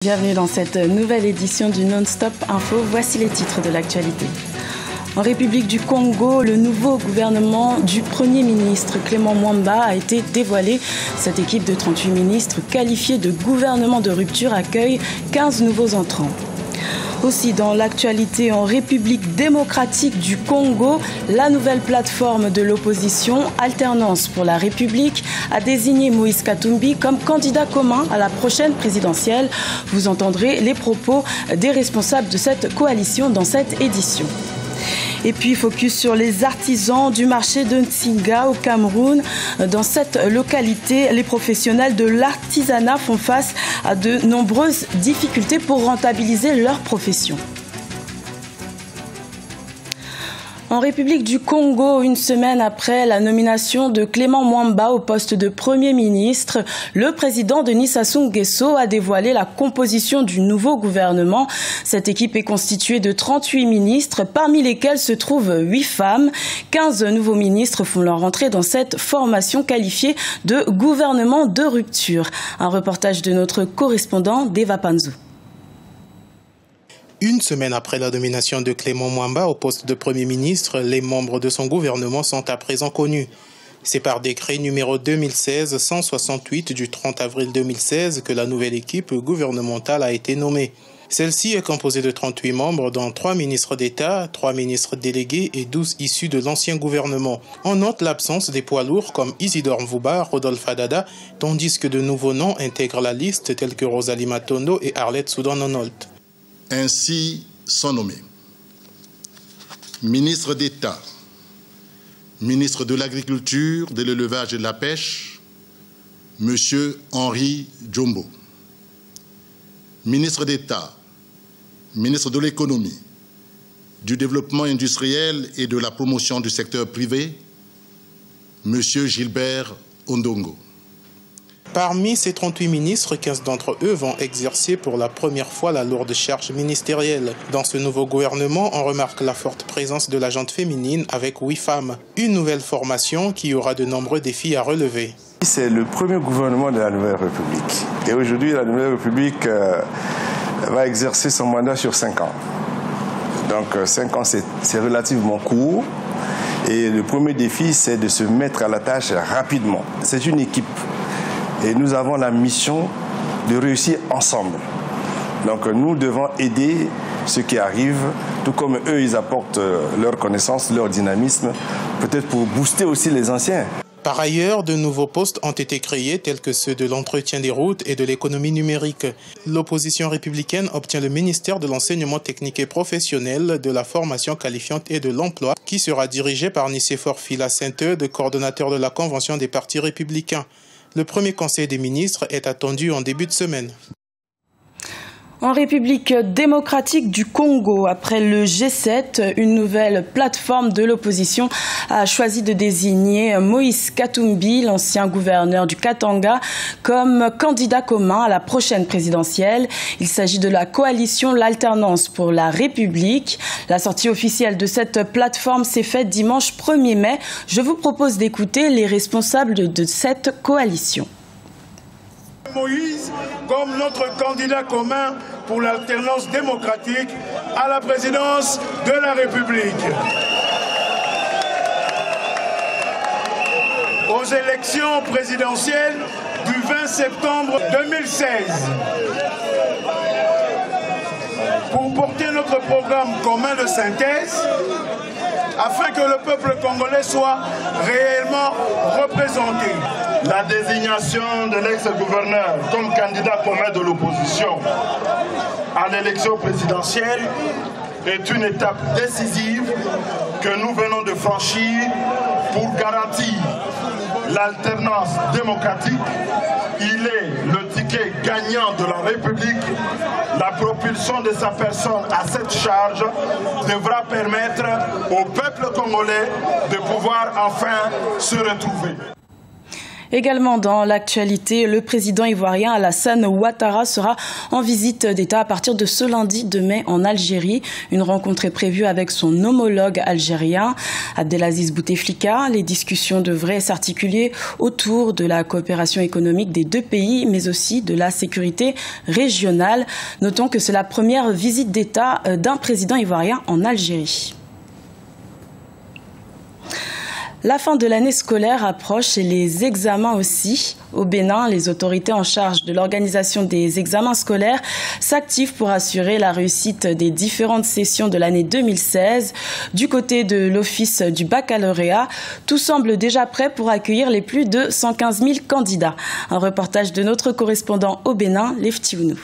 Bienvenue dans cette nouvelle édition du Non-Stop Info. Voici les titres de l'actualité. En République du Congo, le nouveau gouvernement du Premier ministre Clément Mwamba a été dévoilé. Cette équipe de 38 ministres qualifiée de gouvernement de rupture accueille 15 nouveaux entrants. Aussi dans l'actualité, en République démocratique du Congo, la nouvelle plateforme de l'opposition Alternance pour la République a désigné Moïse Katumbi comme candidat commun à la prochaine présidentielle. Vous entendrez les propos des responsables de cette coalition dans cette édition. Et puis, focus sur les artisans du marché de Nsinga au Cameroun. Dans cette localité, les professionnels de l'artisanat font face à de nombreuses difficultés pour rentabiliser leur profession. En République du Congo, une semaine après la nomination de Clément Mwamba au poste de Premier ministre, le président Denis Sassou Nguesso a dévoilé la composition du nouveau gouvernement. Cette équipe est constituée de 38 ministres, parmi lesquels se trouvent 8 femmes. 15 nouveaux ministres font leur entrée dans cette formation qualifiée de gouvernement de rupture. Un reportage de notre correspondant Deva Panzou. Une semaine après la nomination de Clément Mwamba au poste de Premier ministre, les membres de son gouvernement sont à présent connus. C'est par décret numéro 2016-168 du 30 avril 2016 que la nouvelle équipe gouvernementale a été nommée. Celle-ci est composée de 38 membres, dont 3 ministres d'État, 3 ministres délégués et 12 issus de l'ancien gouvernement. On note l'absence des poids lourds comme Isidore Mvouba, Rodolphe Adada, tandis que de nouveaux noms intègrent la liste tels que Rosalie Matondo et Arlette Soudan-Nonolt. Ainsi sont nommés ministre d'État, ministre de l'Agriculture, de l'Élevage et de la Pêche, M. Henri Djombo, ministre d'État, ministre de l'Économie, du Développement industriel et de la promotion du secteur privé, M. Gilbert Ondongo. Parmi ces 38 ministres, 15 d'entre eux vont exercer pour la première fois la lourde charge ministérielle. Dans ce nouveau gouvernement, on remarque la forte présence de la gente féminine avec 8 femmes. Une nouvelle formation qui aura de nombreux défis à relever. C'est le premier gouvernement de la Nouvelle République. Et aujourd'hui, la Nouvelle République va exercer son mandat sur 5 ans. Donc 5 ans, c'est relativement court. Et le premier défi, c'est de se mettre à la tâche rapidement. C'est une équipe. Et nous avons la mission de réussir ensemble. Donc nous devons aider ceux qui arrivent, tout comme eux, ils apportent leur connaissance, leur dynamisme, peut-être pour booster aussi les anciens. Par ailleurs, de nouveaux postes ont été créés, tels que ceux de l'entretien des routes et de l'économie numérique. L'opposition républicaine obtient le ministère de l'enseignement technique et professionnel, de la formation qualifiante et de l'emploi, qui sera dirigé par Nicéphore Fila Sainte-Eude, coordonnateur de la Convention des partis républicains. Le premier conseil des ministres est attendu en début de semaine. En République démocratique du Congo, après le G7, une nouvelle plateforme de l'opposition a choisi de désigner Moïse Katumbi, l'ancien gouverneur du Katanga, comme candidat commun à la prochaine présidentielle. Il s'agit de la coalition L'Alternance pour la République. La sortie officielle de cette plateforme s'est faite dimanche 1er mai. Je vous propose d'écouter les responsables de cette coalition. Moïse comme notre candidat commun pour l'alternance démocratique à la présidence de la République. Aux élections présidentielles du 20 septembre 2016. Pour porter notre programme commun de synthèse, afin que le peuple congolais soit réellement représenté. La désignation de l'ex-gouverneur comme candidat commun de l'opposition à l'élection présidentielle est une étape décisive que nous venons de franchir pour garantir l'alternance démocratique. Il est le ticket gagnant de la République. La propulsion de sa personne à cette charge devra permettre au peuple congolais de pouvoir enfin se retrouver. Également dans l'actualité, le président ivoirien Alassane Ouattara sera en visite d'État à partir de ce lundi 2 mai en Algérie. Une rencontre est prévue avec son homologue algérien, Abdelaziz Bouteflika. Les discussions devraient s'articuler autour de la coopération économique des deux pays, mais aussi de la sécurité régionale. Notons que c'est la première visite d'État d'un président ivoirien en Algérie. La fin de l'année scolaire approche et les examens aussi. Au Bénin, les autorités en charge de l'organisation des examens scolaires s'activent pour assurer la réussite des différentes sessions de l'année 2016. Du côté de l'Office du baccalauréat, tout semble déjà prêt pour accueillir les plus de 115 000 candidats. Un reportage de notre correspondant au Bénin, Leftiounou.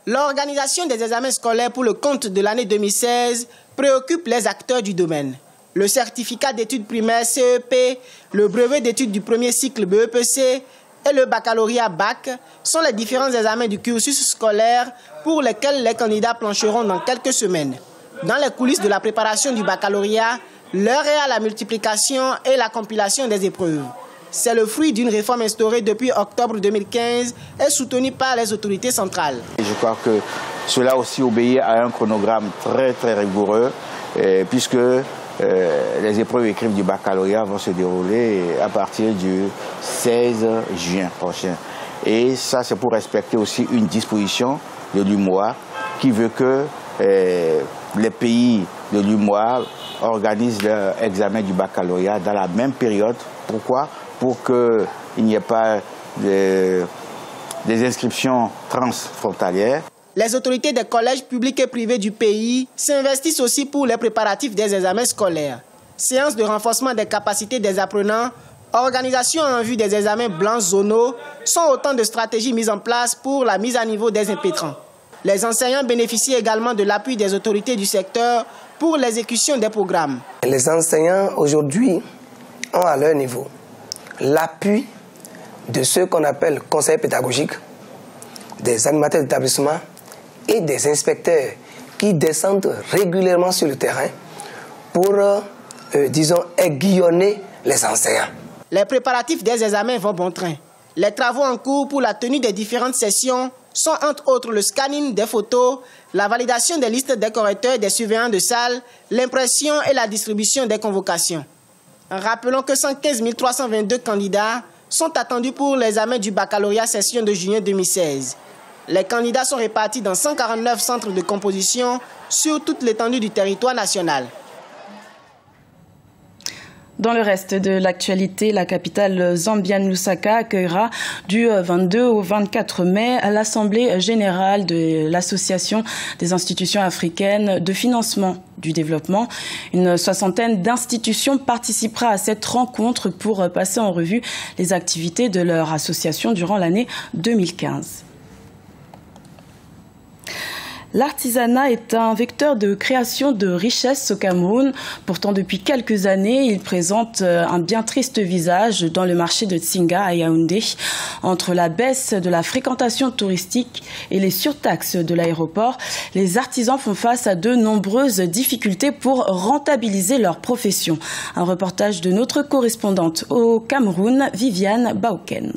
L'organisation des examens scolaires pour le compte de l'année 2016 préoccupe les acteurs du domaine. Le certificat d'études primaires CEP, le brevet d'études du premier cycle BEPC et le baccalauréat BAC sont les différents examens du cursus scolaire pour lesquels les candidats plancheront dans quelques semaines. Dans les coulisses de la préparation du baccalauréat, l'heure est à la multiplication et la compilation des épreuves. C'est le fruit d'une réforme instaurée depuis octobre 2015 et soutenue par les autorités centrales. Je crois que cela aussi obéit à un chronogramme très rigoureux puisque les épreuves écrites du baccalauréat vont se dérouler à partir du 16 juin prochain. Et ça, c'est pour respecter aussi une disposition de l'UMOA qui veut que les pays de l'UMOA organisent leur examen du baccalauréat dans la même période. Pourquoi? Pour qu'il n'y ait pas des inscriptions transfrontalières. Les autorités des collèges publics et privés du pays s'investissent aussi pour les préparatifs des examens scolaires. Séances de renforcement des capacités des apprenants, organisation en vue des examens blancs zonaux sont autant de stratégies mises en place pour la mise à niveau des impétrants. Les enseignants bénéficient également de l'appui des autorités du secteur pour l'exécution des programmes. Les enseignants aujourd'hui ont à leur niveau l'appui de ceux qu'on appelle conseillers pédagogiques, des animateurs d'établissement et des inspecteurs qui descendent régulièrement sur le terrain pour, disons, aiguillonner les enseignants. Les préparatifs des examens vont bon train. Les travaux en cours pour la tenue des différentes sessions sont entre autres le scanning des photos, la validation des listes des correcteurs et des surveillants de salle, l'impression et la distribution des convocations. Rappelons que 115 322 candidats sont attendus pour l'examen du baccalauréat session de juillet 2016. Les candidats sont répartis dans 149 centres de composition sur toute l'étendue du territoire national. Dans le reste de l'actualité, la capitale zambienne Lusaka accueillera du 22 au 24 mai à l'Assemblée générale de l'Association des institutions africaines de financement du développement. Une soixantaine d'institutions participera à cette rencontre pour passer en revue les activités de leur association durant l'année 2015. L'artisanat est un vecteur de création de richesses au Cameroun. Pourtant, depuis quelques années, il présente un bien triste visage dans le marché de Tsinga à Yaoundé. Entre la baisse de la fréquentation touristique et les surtaxes de l'aéroport, les artisans font face à de nombreuses difficultés pour rentabiliser leur profession. Un reportage de notre correspondante au Cameroun, Viviane Baoken.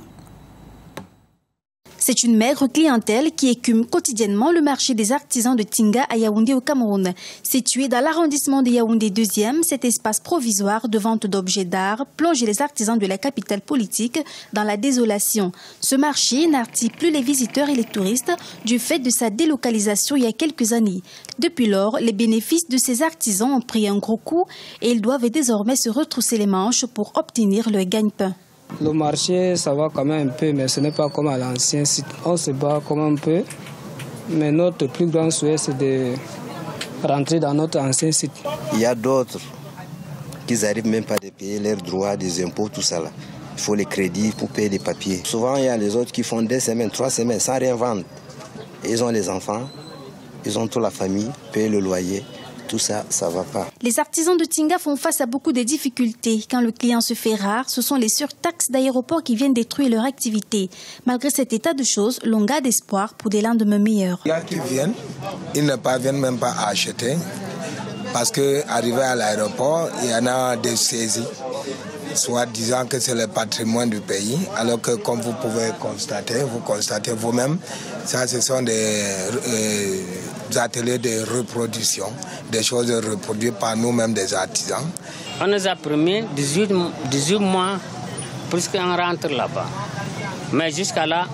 C'est une maigre clientèle qui écume quotidiennement le marché des artisans de Tsinga à Yaoundé au Cameroun. Situé dans l'arrondissement de Yaoundé 2e, cet espace provisoire de vente d'objets d'art plonge les artisans de la capitale politique dans la désolation. Ce marché n'attire plus les visiteurs et les touristes du fait de sa délocalisation il y a quelques années. Depuis lors, les bénéfices de ces artisans ont pris un gros coup et ils doivent désormais se retrousser les manches pour obtenir leur gagne-pain. Le marché, ça va quand même un peu, mais ce n'est pas comme à l'ancien site. On se bat comme un peu, mais notre plus grand souhait, c'est de rentrer dans notre ancien site. Il y a d'autres qui n'arrivent même pas à payer leurs droits, des impôts, tout ça là. Il faut les crédits pour payer les papiers. Souvent, il y a les autres qui font 2 semaines, 3 semaines sans rien vendre. Ils ont les enfants, ils ont toute la famille, payent le loyer. Tout ça, ça ne va pas. Les artisans de Tsinga font face à beaucoup de difficultés. Quand le client se fait rare, ce sont les surtaxes d'aéroport qui viennent détruire leur activité. Malgré cet état de choses, l'on garde espoir pour des lendemains meilleurs. Les gars qui viennent, ils ne parviennent même pas à acheter parce qu'arrivé à l'aéroport, il y en a des saisies. soit disant que c'est le patrimoine du pays, alors que comme vous pouvez constater, vous constatez vous-même, ça ce sont des ateliers de reproduction, des choses reproduites par nous-mêmes des artisans. On nous a promis 18 mois pour qu'on rentre là-bas. Mais jusqu'à là,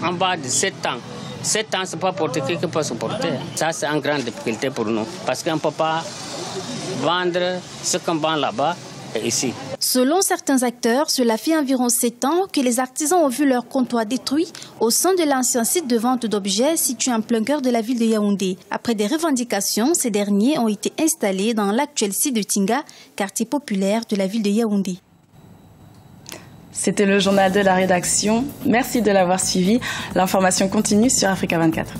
en bas de 7 ans. 7 ans, ce n'est pas pour qui peut se porter. Ça, c'est une grande difficulté pour nous. Parce qu'on ne peut pas vendre ce qu'on vend là-bas et ici. Selon certains acteurs, cela fait environ 7 ans que les artisans ont vu leur comptoir détruit au sein de l'ancien site de vente d'objets situé en plein cœur de la ville de Yaoundé. Après des revendications, ces derniers ont été installés dans l'actuel site de Tinga, quartier populaire de la ville de Yaoundé. C'était le journal de la rédaction. Merci de l'avoir suivi. L'information continue sur Africa 24.